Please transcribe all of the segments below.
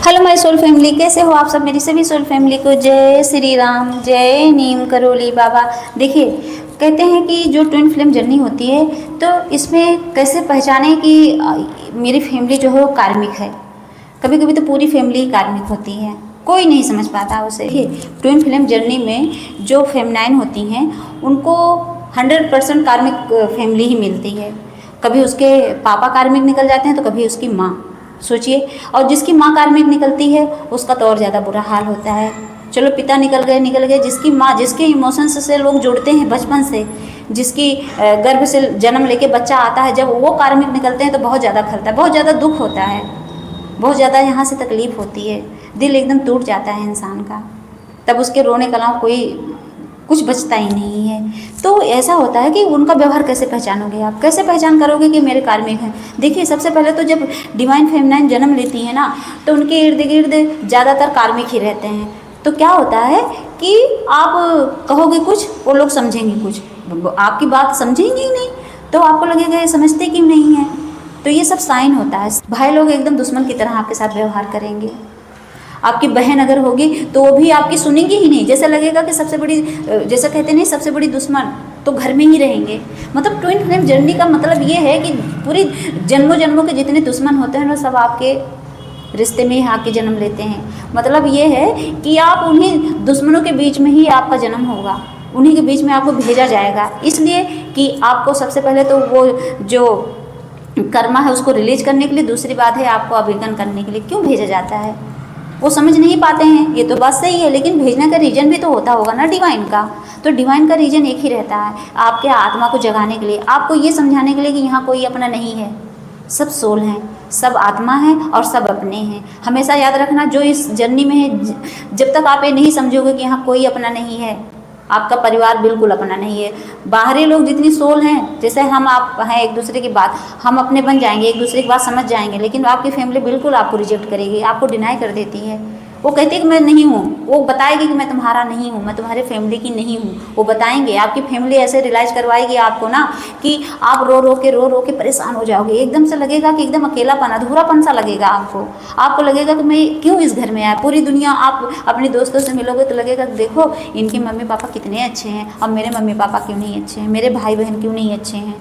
Hello my soul family, कैसे हो आप सब। मेरी सभी सोल फैमिली को जय श्री राम, जय नीम करोली बाबा। देखिए, कहते हैं कि जो ट्विन फ्लेम जर्नी होती है तो इसमें कैसे पहचाने कि मेरी फैमिली जो है वो कार्मिक है। कभी कभी तो पूरी फैमिली ही कार्मिक होती है, कोई नहीं समझ पाता उसे। ट्विन फ्लेम जर्नी में जो फेमनाइन होती हैं उनको 100% कार्मिक फैमिली ही मिलती है। कभी उसके पापा कार्मिक निकल जाते हैं तो कभी उसकी माँ। सोचिए, और जिसकी माँ कार्मिक निकलती है उसका तो और ज़्यादा बुरा हाल होता है। चलो पिता निकल गए, जिसकी माँ, जिसके इमोशंस से लोग जुड़ते हैं बचपन से, जिसकी गर्भ से जन्म लेके बच्चा आता है, जब वो कार्मिक निकलते हैं तो बहुत ज़्यादा खलता है, बहुत ज़्यादा दुख होता है, बहुत ज़्यादा यहाँ से तकलीफ़ होती है, दिल एकदम टूट जाता है इंसान का। तब उसके रोने का अलावा कोई कुछ बचता ही नहीं है। तो ऐसा होता है कि उनका व्यवहार कैसे पहचानोगे आप, कैसे पहचान करोगे कि मेरे कार्मिक हैं। देखिए, सबसे पहले तो जब डिवाइन फेमिनाइन जन्म लेती है ना तो उनके इर्द गिर्द ज़्यादातर कार्मिक ही रहते हैं। तो क्या होता है कि आप कहोगे कुछ, वो लोग समझेंगे कुछ, आपकी बात समझेंगे ही नहीं, तो आपको लगेगा ये समझते क्यों नहीं है। तो ये सब साइन होता है। भाई लोग एकदम दुश्मन की तरह आपके साथ व्यवहार करेंगे। आपकी बहन अगर होगी तो वो भी आपकी सुनेंगी ही नहीं, जैसे लगेगा कि सबसे बड़ी, जैसा कहते नहीं सबसे बड़ी दुश्मन तो घर में ही रहेंगे। मतलब ट्विन फ्लेम जर्नी का मतलब ये है कि पूरी जन्मों जन्मों के जितने दुश्मन होते हैं वो सब आपके रिश्ते में ही आके जन्म लेते हैं। मतलब ये है कि आप उन्हीं दुश्मनों के बीच में ही आपका जन्म होगा, उन्हीं के बीच में आपको भेजा जाएगा, इसलिए कि आपको सबसे पहले तो वो जो कर्मा है उसको रिलीज करने के लिए, दूसरी बात है आपको अवेकन करने के लिए। क्यों भेजा जाता है वो समझ नहीं पाते हैं, ये तो बात सही है, लेकिन भेजने का रीजन भी तो होता होगा ना डिवाइन का। तो डिवाइन का रीजन एक ही रहता है, आपके आत्मा को जगाने के लिए, आपको ये समझाने के लिए कि यहाँ कोई अपना नहीं है, सब सोल हैं, सब आत्मा है और सब अपने हैं। हमेशा याद रखना, जो इस जर्नी में है, जब तक आप ये नहीं समझोगे कि यहाँ कोई अपना नहीं है, आपका परिवार बिल्कुल अपना नहीं है। बाहरी लोग जितनी सोल हैं, जैसे हम आप हैं, एक दूसरे की बात हम अपने बन जाएंगे, एक दूसरे की बात समझ जाएंगे, लेकिन आपकी फैमिली बिल्कुल आपको रिजेक्ट करेगी, आपको डिनाई कर देती है। वो कहती है कि मैं नहीं हूँ, वो बताएगी कि मैं तुम्हारा नहीं हूँ, मैं तुम्हारे फैमिली की नहीं हूँ। वो बताएंगे, आपकी फैमिली ऐसे रियलाइज़ करवाएगी आपको ना कि आप रो रो के परेशान हो जाओगे। एकदम से लगेगा कि एकदम अकेलापन, अधूरापन सा लगेगा आपको लगेगा कि मैं क्यों इस घर में आया। पूरी दुनिया, आप अपने दोस्तों से मिलोगे तो लगेगा देखो इनके मम्मी पापा कितने अच्छे हैं और मेरे मम्मी पापा क्यों नहीं अच्छे हैं, मेरे भाई बहन क्यों नहीं अच्छे हैं।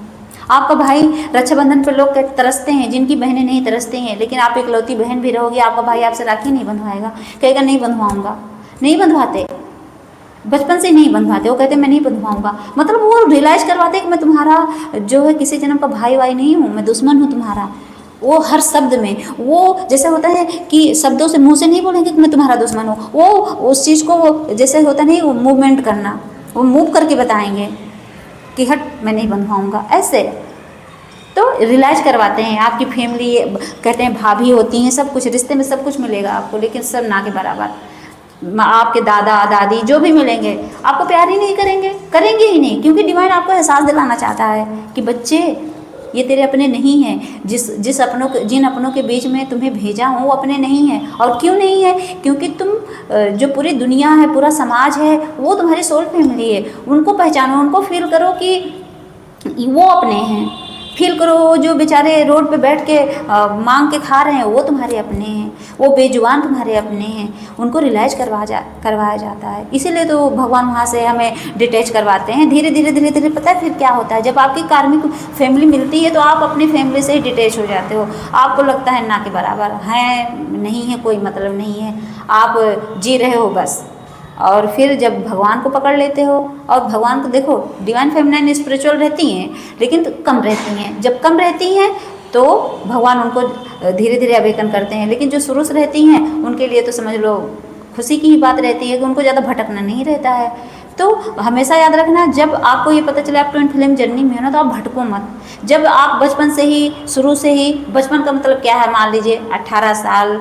आपका भाई, रक्षाबंधन पर लोग तरसते हैं, जिनकी बहनें नहीं तरसते हैं, लेकिन आप इकलौती बहन भी रहोगी, आपका भाई आपसे राखी नहीं बंधवाएगा, कहेगा नहीं बंधवाऊंगा। नहीं बंधवाते, बचपन से नहीं बंधवाते, वो कहते मैं नहीं बंधवाऊंगा। मतलब वो रियलाइज़ करवाते कि मैं तुम्हारा जो है किसी जन्म का भाई वाई नहीं हूँ, मैं दुश्मन हूँ तुम्हारा। वो हर शब्द में, वो जैसे होता है कि शब्दों से, मुँह से नहीं बोलेंगे कि मैं तुम्हारा दुश्मन हूँ, वो उस चीज़ को जैसे होता नहीं, वो मूवमेंट करना, वो मूव करके बताएंगे कि हट मैं नहीं बंधवाऊंगा, ऐसे। तो रियलाइज करवाते हैं आपकी फैमिली, कहते हैं भाभी होती हैं, सब कुछ रिश्ते में सब कुछ मिलेगा आपको, लेकिन सब ना के बराबर। आपके दादा दादी जो भी मिलेंगे आपको प्यार ही नहीं करेंगे, करेंगे ही नहीं, क्योंकि डिवाइन आपको एहसास दिलाना चाहता है कि बच्चे ये तेरे अपने नहीं हैं। जिन अपनों के बीच में तुम्हें भेजा हूँ वो अपने नहीं हैं। और क्यों नहीं है? क्योंकि तुम, जो पूरी दुनिया है, पूरा समाज है, वो तुम्हारी सोल फैमिली है। उनको पहचानो, उनको फील करो कि वो अपने हैं। फील करो जो बेचारे रोड पे बैठ के मांग के खा रहे हैं वो तुम्हारे अपने हैं, वो बेजुबान तुम्हारे अपने हैं। उनको रियलाइज करवाया जाता है, इसीलिए तो भगवान वहाँ से हमें डिटैच करवाते हैं। धीरे धीरे पता है फिर क्या होता है, जब आपकी कार्मिक फैमिली मिलती है तो आप अपनी फैमिली से ही डिटैच हो जाते हो। आपको लगता है ना के बराबर हैं, नहीं है, कोई मतलब नहीं है, आप जी रहे हो बस। और फिर जब भगवान को पकड़ लेते हो, और भगवान को देखो, डिवाइन फेमिनाइन स्पिरिचुअल रहती हैं लेकिन तो कम रहती हैं। जब कम रहती हैं तो भगवान उनको धीरे धीरे अवेकन करते हैं, लेकिन जो शुरू से रहती हैं उनके लिए तो समझ लो खुशी की ही बात रहती है कि उनको ज़्यादा भटकना नहीं रहता है। तो हमेशा याद रखना, जब आपको ये पता चले आप ट्विन फ्लेम जर्नी में हो ना, तो आप भटको मत। जब आप बचपन से ही, शुरू से ही, बचपन का मतलब क्या है, मान लीजिए 18 साल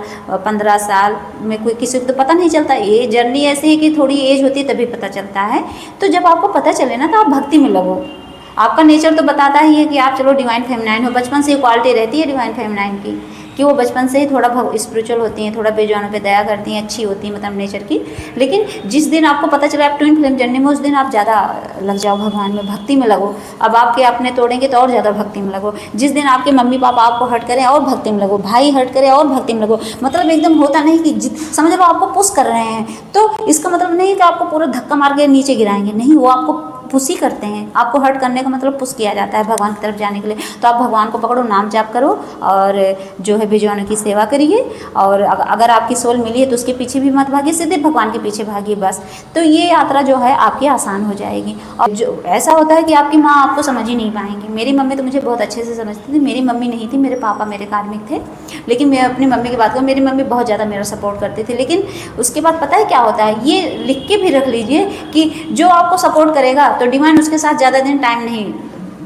15 साल में, कोई किसी को तो पता नहीं चलता, ये जर्नी ऐसी है कि थोड़ी एज होती है तभी पता चलता है। तो जब आपको पता चले ना तो आप भक्ति में लगो। आपका नेचर तो बताता ही है कि आप चलो डिवाइन फेमिनाइन हो, बचपन से क्वालिटी रहती है डिवाइन फेमिनाइन की कि वो बचपन से ही थोड़ा स्पिरिचुअल होती हैं, थोड़ा बेजुबानों पे दया करती हैं, अच्छी होती हैं मतलब नेचर की। लेकिन जिस दिन आपको पता चला आप ट्विन फ्लेम जर्नी में, उस दिन आप ज़्यादा लग जाओ भगवान में, भक्ति में लगो। अब आपके अपने तोड़ेंगे तो और ज़्यादा भक्ति में लगो। जिस दिन आपके मम्मी पापा आपको हर्ट करें और भक्ति में लगो, भाई हर्ट करे और भक्ति में लगो। मतलब एकदम होता नहीं कि समझ लो आपको पुश कर रहे हैं, तो इसका मतलब नहीं कि आपको पूरा धक्का मार के नीचे गिराएंगे, नहीं, वो आपको पुश ही करते हैं। आपको हर्ट करने का मतलब पुश किया जाता है भगवान की तरफ जाने के लिए। तो आप भगवान को पकड़ो, नाम जाप करो और जो है बेजुबानों की सेवा करिए। और अगर आपकी सोल मिली है तो उसके पीछे भी मत भागिए, सीधे भगवान के पीछे भागिए बस। तो ये यात्रा जो है आपकी आसान हो जाएगी। और जो ऐसा होता है कि आपकी माँ आपको समझ ही नहीं पाएंगी। मेरी मम्मी तो मुझे बहुत अच्छे से समझती थी। मेरी मम्मी नहीं थी, मेरे पापा मेरे कार्मिक थे। लेकिन मैं अपनी मम्मी की बात करूँ, मेरी मम्मी बहुत ज़्यादा मेरा सपोर्ट करती थी। लेकिन उसके बाद पता है क्या होता है, ये लिख के भी रख लीजिए कि जो आपको सपोर्ट करेगा तो डिवाइन उसके साथ ज़्यादा दिन टाइम नहीं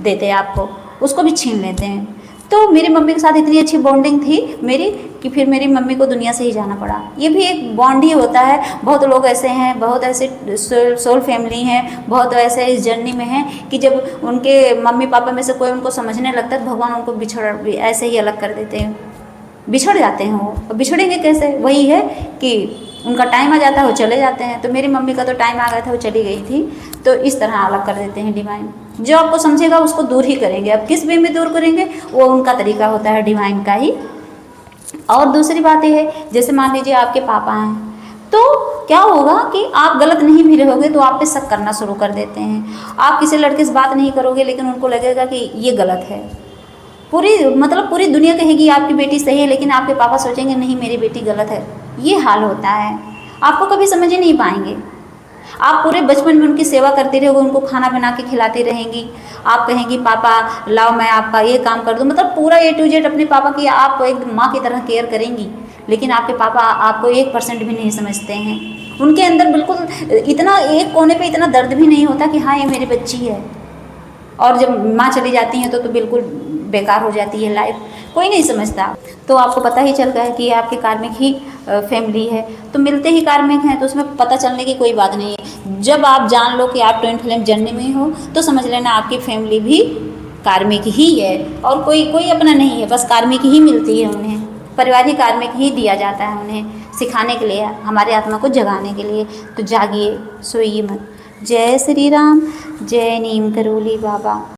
देते आपको, उसको भी छीन लेते हैं। तो मेरी मम्मी के साथ इतनी अच्छी बॉन्डिंग थी मेरी कि फिर मेरी मम्मी को दुनिया से ही जाना पड़ा। ये भी एक बॉन्ड ही होता है। बहुत लोग ऐसे हैं, बहुत ऐसे सोल फैमिली हैं, बहुत ऐसे इस जर्नी में हैं कि जब उनके मम्मी पापा में से कोई उनको समझने लगता है तो भगवान उनको ऐसे ही अलग कर देते हैं, बिछड़ जाते हैं। वो बिछड़ेंगे कैसे, वही है कि उनका टाइम आ जाता है, वो चले जाते हैं। तो मेरी मम्मी का तो टाइम आ गया था, वो चली गई थी। तो इस तरह अलग कर देते हैं डिवाइन। जो आपको समझेगा उसको दूर ही करेंगे। अब किस वे में दूर करेंगे, वो उनका तरीका होता है डिवाइन का ही। और दूसरी बात यह है, जैसे मान लीजिए आपके पापा हैं, तो क्या होगा कि आप गलत नहीं भी रहोगे तो आप पे शक करना शुरू कर देते हैं। आप किसी लड़के से बात नहीं करोगे लेकिन उनको लगेगा कि ये गलत है। पूरी दुनिया कहेगी आपकी बेटी सही है, लेकिन आपके पापा सोचेंगे नहीं मेरी बेटी गलत है। ये हाल होता है, आपको कभी समझ ही नहीं पाएंगे। आप पूरे बचपन में उनकी सेवा करते रहोगे, उनको खाना बना के खिलाती रहेंगी। आप कहेंगी पापा लाओ मैं आपका ये काम कर दूँ, मतलब पूरा A to Z अपने पापा की आप एक माँ की तरह केयर करेंगी। लेकिन आपके पापा आपको 1% भी नहीं समझते हैं। उनके अंदर बिल्कुल इतना एक कोने पे इतना दर्द भी नहीं होता कि हाँ ये मेरी बच्ची है। और जब माँ चली जाती हैं तो बिल्कुल बेकार हो जाती है लाइफ, कोई नहीं समझता। तो आपको पता ही चल गया है कि ये आपके कार्मिक ही फैमिली है। तो मिलते ही कार्मिक हैं तो उसमें पता चलने की कोई बात नहीं है। जब आप जान लो कि आप ट्विन फ्लेम जर्नी में हो तो समझ लेना आपकी फैमिली भी कार्मिक ही है, और कोई अपना नहीं है, बस कार्मिक ही मिलती है उन्हें। परिवार ही कार्मिक ही दिया जाता है उन्हें सिखाने के लिए, हमारे आत्मा को जगाने के लिए। तो जागिए, सोइए मत। जय श्री राम, जय नीम करोली बाबा।